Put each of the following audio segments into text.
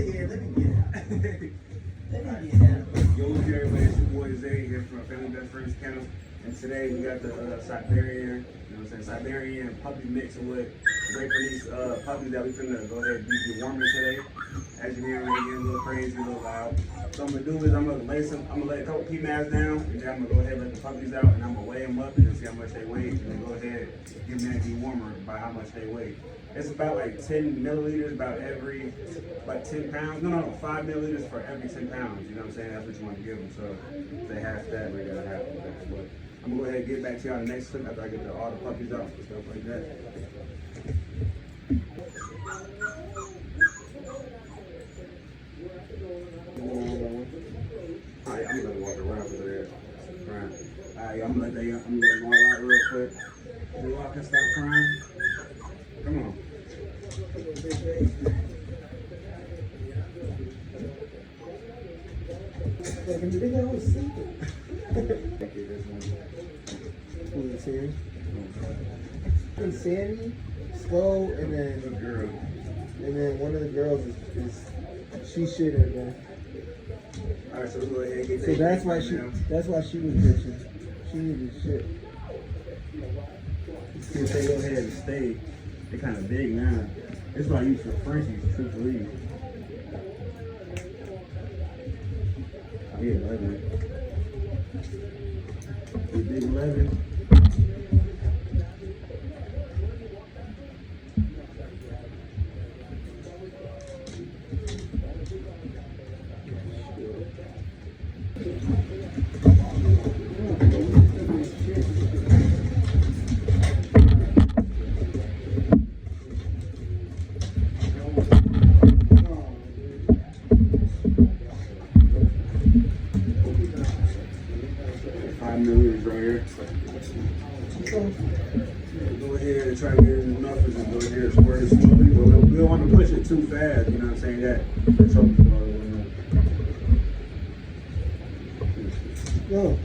Yeah, let me get out. Let me get out. Yo, what's good, everybody? It's your boy Zay here from Family Best Friends Kennel. And today we got the Siberian, you know what I'm saying, Siberian puppy mix with great for these puppies that we finna go ahead and be deworming today. As you hear, we're getting a little crazy, a little loud. So I'm gonna do is I'm gonna lay a couple PMAs down, and then I'm gonna go ahead and let the puppies out, and I'm gonna weigh them up and then see how much they weigh, and then go ahead and give them that dewormer by how much they weigh. It's about like 10 milliliters, about every, like 10 pounds. No, 5 milliliters for every 10 pounds. You know what I'm saying? That's what you want to give them. So if they have that, we're gonna have that. But I'm gonna go ahead and get back to y'all in the next clip after I get all the puppies out and stuff like that. Alright, I'm gonna walk around for that. Alright, I'm gonna let them all out real quick. So y'all can stop crying. Come on. They always sleeping. Sandy. And Sandy, slow, and then one of the girls is she shit her then. Alright, so we'll go ahead and get so that's why she was bitching. She needed shit. If they go ahead and stay, they're kind of big now. It's what I use for Frenchies, truthfully. Yeah, 11. Big 11. Go ahead and try to get enough and just go ahead and squirt it slowly, but we don't want to push it too fast, you know what I'm saying? That choke the mother one. Go.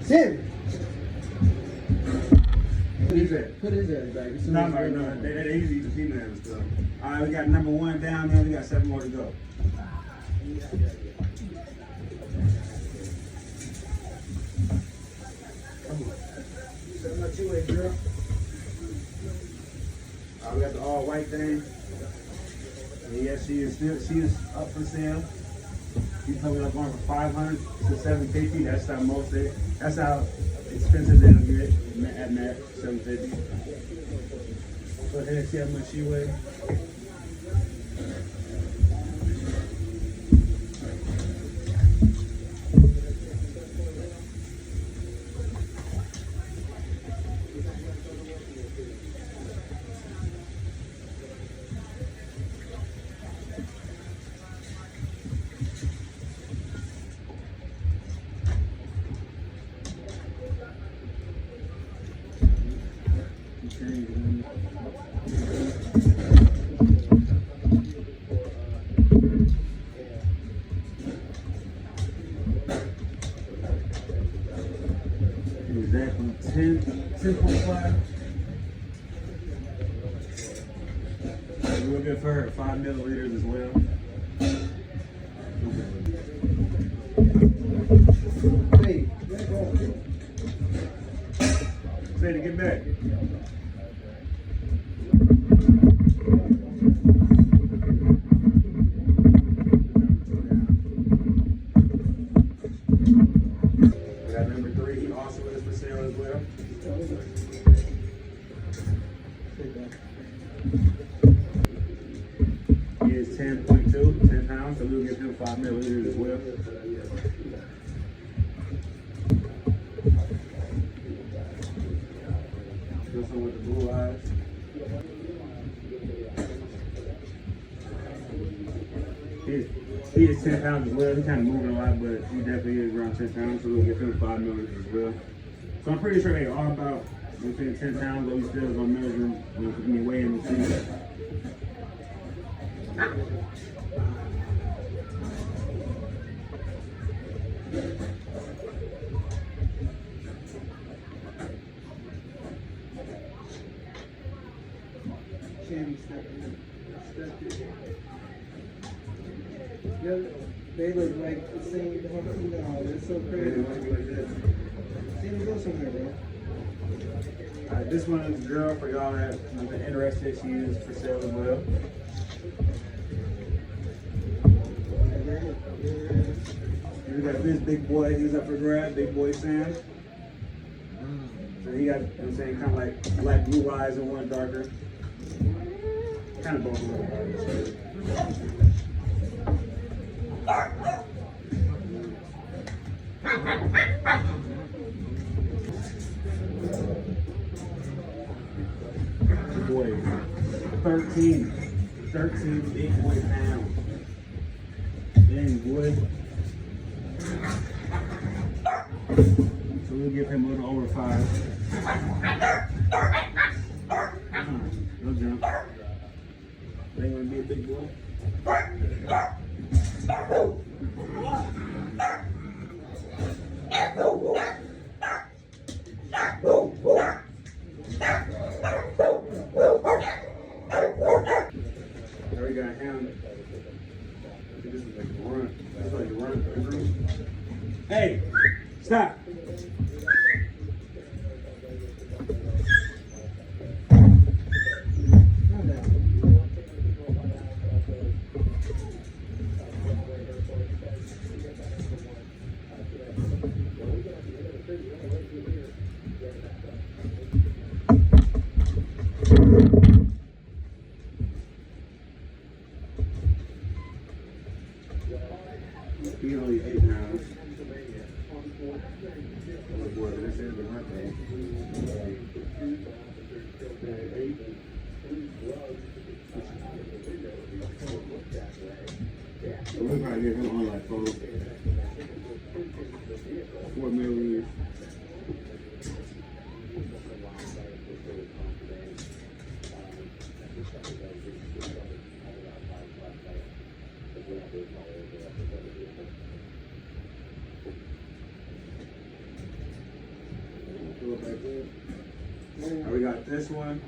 Sit. Put his ass back. Not right now. They're easy to female and stuff. Alright, we got number 1 down there. We got 7 more to go. Come on. 7 up your way, girl. We got the all white thing. And yes, she is up for sale. She's coming up on for 500 to 750. That's how expensive they'll get at Mac, 750. Go ahead and see how much she weighs. Exactly 10.5. Real good for her, 5 milliliters as well. Hey, Say to get back. We got number 3, he also is for sale as well. He is 10.2, 10 pounds, so we'll give him 5 milliliters as well. This one with the blue eyes. He is 10 pounds as well. He's kind of moving a lot, but he definitely is around 10 pounds, so we'll give him 5 milliliters as well. So I'm pretty sure they are about within 10 pounds, but we still gonna measure them when we weigh them and see. Shandy stepped it. Yeah, they look like the same. No, they're so crazy. See them go somewhere, bro. Alright, this one is a girl for y'all that have been interested. She is for sale as well. We got this big boy, he's up for grab, big boy Sam. So he got, you know what I'm saying, kind of like black blue eyes and one darker. Kind of both a little boy, 13 big boy pounds. Dang boy. So we'll give him a little over 5. No jump. They gonna be a big boy. There we got him. I think this is like a run. This is like a run. Hey, stop. He only 8 pounds. Oh boy, this is the hunt day. So we'll probably get him on like 4 million. We got this one.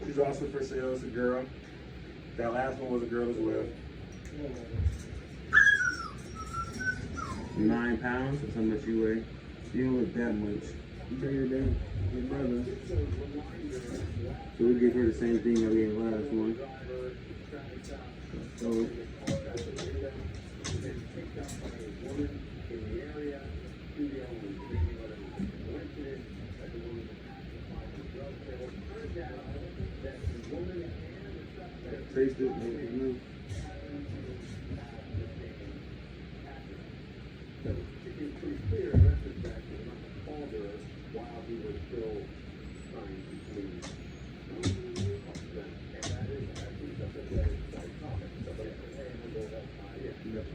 She's also for sale. It's a girl. That last one was a girl as well. 9 pounds. That's how much you weigh. You don't look that much. You bring her down. Your brother. So we'll give her the same thing that we had last one. So. Taste it, man.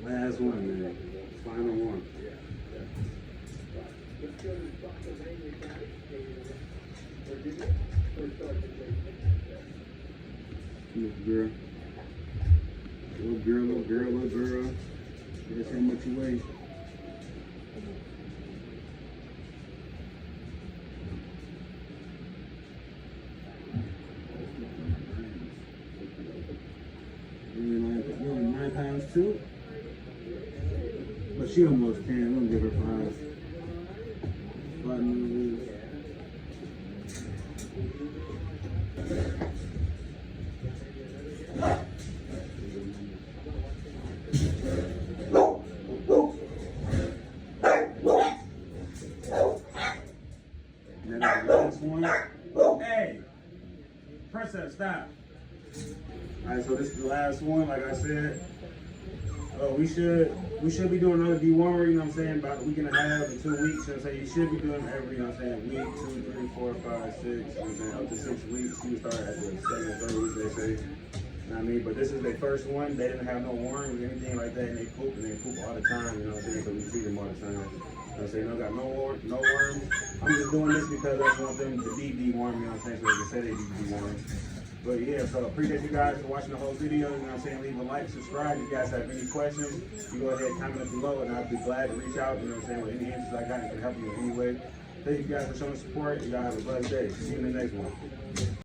Last one, man. Final one. Little girl. That's how much you weigh. You're 9 pounds too? But she almost 10. I'm gonna give her 5. 5 million. Hey, Princess, stop. Alright, so this is the last one, like I said. We should be doing another dewormer, you know what I'm saying, about a week and a half to 2 weeks, you know what I'm saying. You should be doing every, you know what I'm saying, week, 2, 3, 4, 5, 6, you know what I'm saying, up to 6 weeks. You start at the 2nd or 3rd week, they say. You know what I mean? But this is their first one. They didn't have no worms or anything like that, and they poop all the time, you know what I'm saying, so we feed them all the time. You know what I'm saying? They don't got no worms. I'm just doing this because I just want them to be dewormed, you know what I'm saying, so they can say they be dewormed. But yeah, so appreciate you guys for watching the whole video. You know what I'm saying? Leave a like, subscribe. If you guys have any questions, you go ahead and comment below, and I'll be glad to reach out. You know what I'm saying? With any answers I got, and can help you in any way. Thank you guys for showing support. You guys have a blessed day. See you in the next one.